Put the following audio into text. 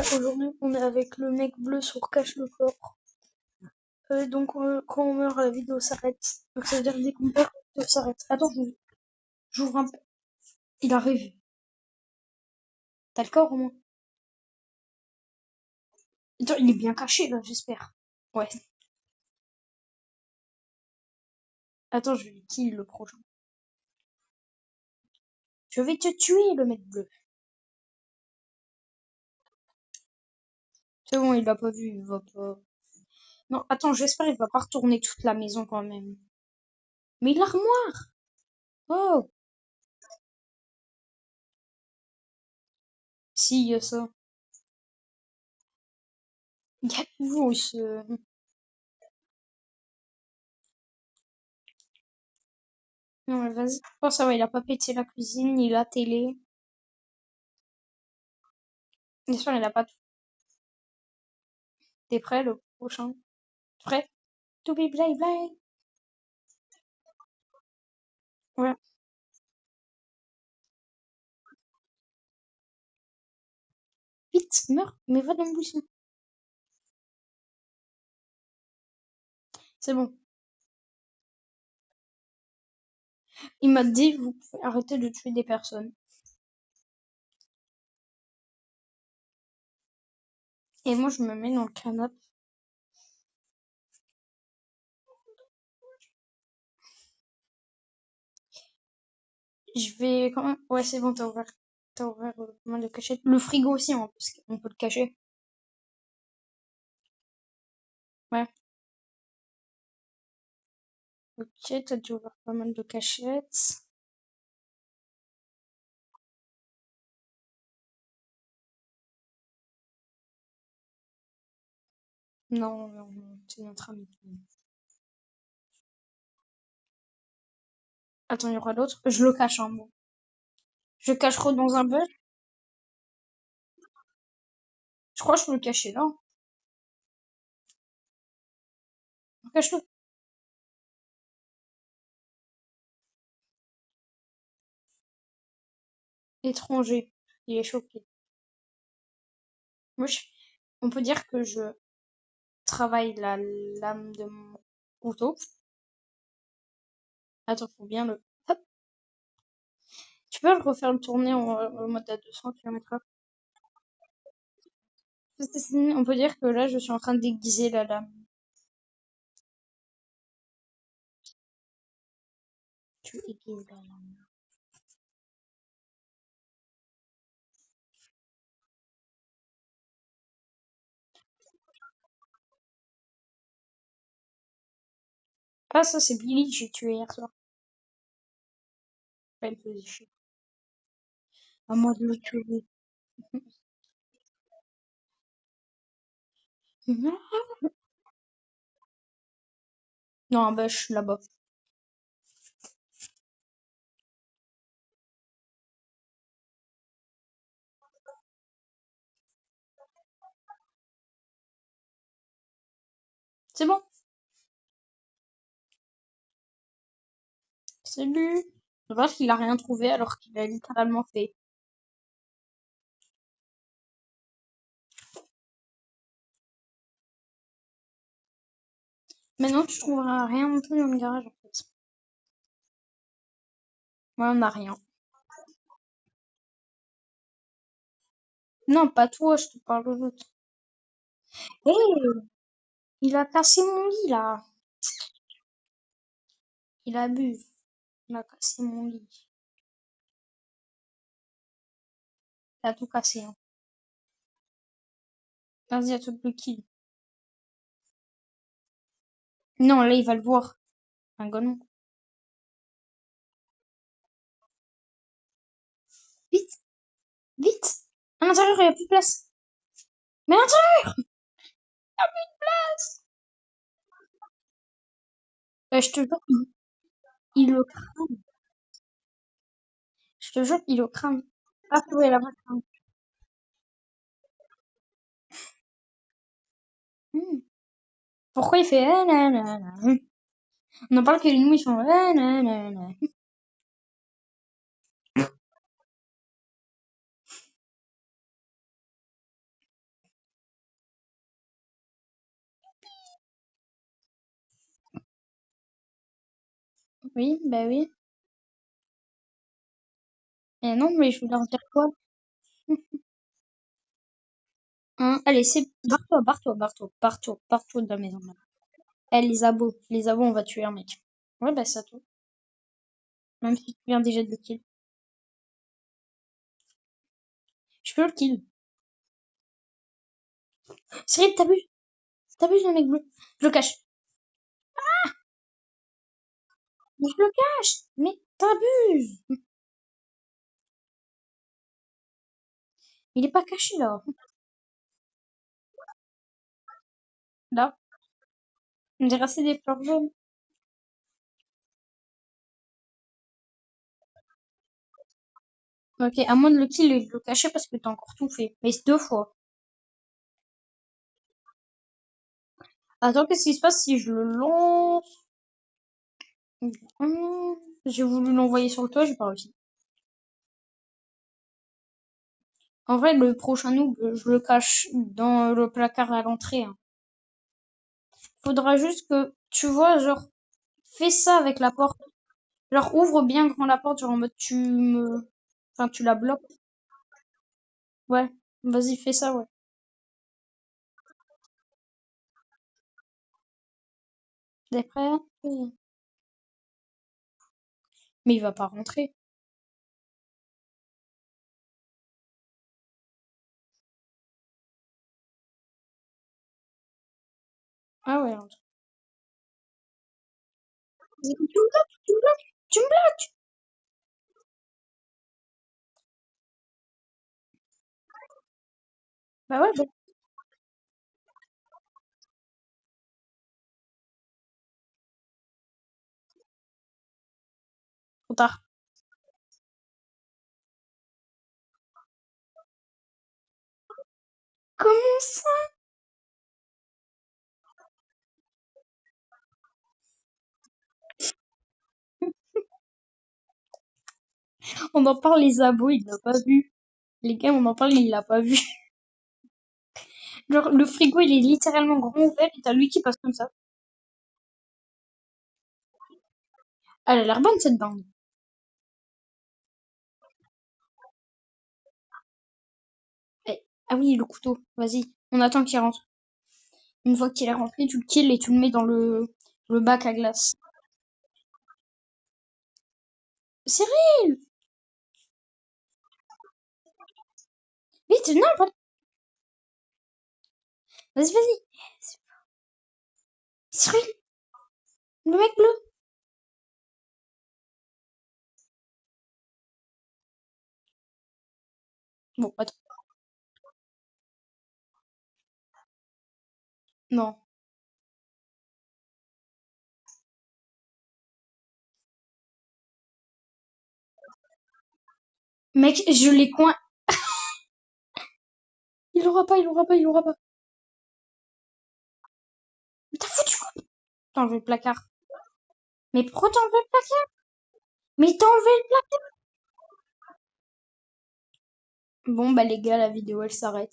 aujourd'hui, on est avec le mec bleu sur Cache le corps. Donc, quand on meurt, la vidéo s'arrête. Donc, ça veut dire que dès qu'on meurt, la vidéo s'arrête. Attends, j'ouvre un peu. Il arrive. T'as le corps au moins? Attends, il est bien caché là, j'espère. Ouais. Attends, je vais kill le prochain. Je vais te tuer, le mec bleu. C'est bon, il l'a pas vu, il va pas. Non, attends, j'espère qu'il va pas retourner toute la maison quand même. Mais l'armoire! Oh! Si, il y a ça. Il y a vous, ce... Non, mais vas-y. Oh, ça va, il a pas pété la cuisine, ni la télé. J'espère qu'il a pas tout. T'es prêt, le prochain? Prêt? To be play, play. Ouais. Vite, meurs, mais va dans le buisson. C'est bon. Il m'a dit, vous pouvez arrêter de tuer des personnes. Et moi, je me mets dans le canapé. Je vais quand même... Ouais, c'est bon, t'as ouvert pas mal de cachettes. Le frigo aussi, hein, parce qu'on peut le cacher. Ouais. Ok, t'as déjà ouvert pas mal de cachettes. Non, non, non, c'est notre ami. Attends, il y aura d'autres. Je le cache, hein, bon. Je cache Rod dans un bol. Je crois que je peux le cacher là. Cache-le. Étranger. Il est choqué. Moi, on peut dire que je travaille la lame de mon couteau. Attends, faut bien le... Hop. Tu peux le refaire le tourner en mode à 200 km/h. On peut dire que là, je suis en train de déguiser la lame. Tu aiguises la lame. Ah, ça, c'est Billy que j'ai tué hier soir. Elle faisait chier. À moi de le tuer. Non, bah, je suis là-bas. C'est bon. Salut. Je vois qu'il a rien trouvé alors qu'il a littéralement fait. Maintenant, tu trouveras rien non plus dans le garage, en fait. Ouais, on n'a rien. Non, pas toi, je te parle de l'autre. Hé, il a cassé mon lit, là. Il a bu. Il a cassé mon lit. Il a tout cassé, hein. Vas-y, à toi de le kill. Non, là, il va le voir. Un gonon. Vite, vite. À l'intérieur, il n'y a plus de place. Mais à l'intérieur, il y a plus de place. Je te jure, il le crame. Je te jure, il le crame. Ah, ouais, la vraie crame. Pourquoi il fait ah, nanana. On en parle que les nous, ils font ah, nanana. Oui, bah oui. Eh non, mais je vais leur dire quoi? Hein, allez, c'est... Barre-toi, barre-toi, barre-toi, barre-toi, barre-toi de la maison. Là. Eh, les abos, on va tuer un mec. Ouais, bah ça tout. Même si tu viens déjà de le kill. Je peux le kill. Cyril, t'abuses le mec bleu. Je le cache. Mais je le cache. Mais t'abuses. Il est pas caché là. Là, on dirait c'est des fleurs jaunes. Ok, à moins de le kill et de le cacher parce que t'as encore tout fait. Mais c'est deux fois. Attends, qu'est-ce qui se passe si je le lance? J'ai voulu l'envoyer sur le toit, j'ai pas réussi. En vrai, le prochain noob, je le cache dans le placard à l'entrée. Hein. Faudra juste que, tu vois, genre, fais ça avec la porte. Genre, ouvre bien grand la porte, genre en mode tu me... Enfin, tu la bloques. Ouais, vas-y, fais ça, ouais. T'es prêt? Oui. Mais il va pas rentrer. Ah ouais, rentre. Tu me bloques, tu me bloques, tu me bloques. Bah ouais, bah, trop tard. Comment ça? On en parle les abos, il l'a pas vu. Les gars, on en parle, il l'a pas vu. Genre, le frigo, il est littéralement grand ouvert et t'as lui qui passe comme ça. Elle a l'air bonne, cette dinde. Eh, ah oui, le couteau. Vas-y, on attend qu'il rentre. Une fois qu'il est rentré, tu le kills et tu le mets dans le bac à glace. Cyril! Vite, non, pas... Vas-y, vas-y. Cyril, le mec bleu. Bon, attends. Non. Mec, je l'ai coin. Il aura pas, il aura pas, il aura pas. Mais t'as foutu quoi? T'as enlevé le placard. Mais pourquoi t'as enlevé le placard? Mais t'as enlevé le placard. Bon, bah les gars, la vidéo, elle s'arrête.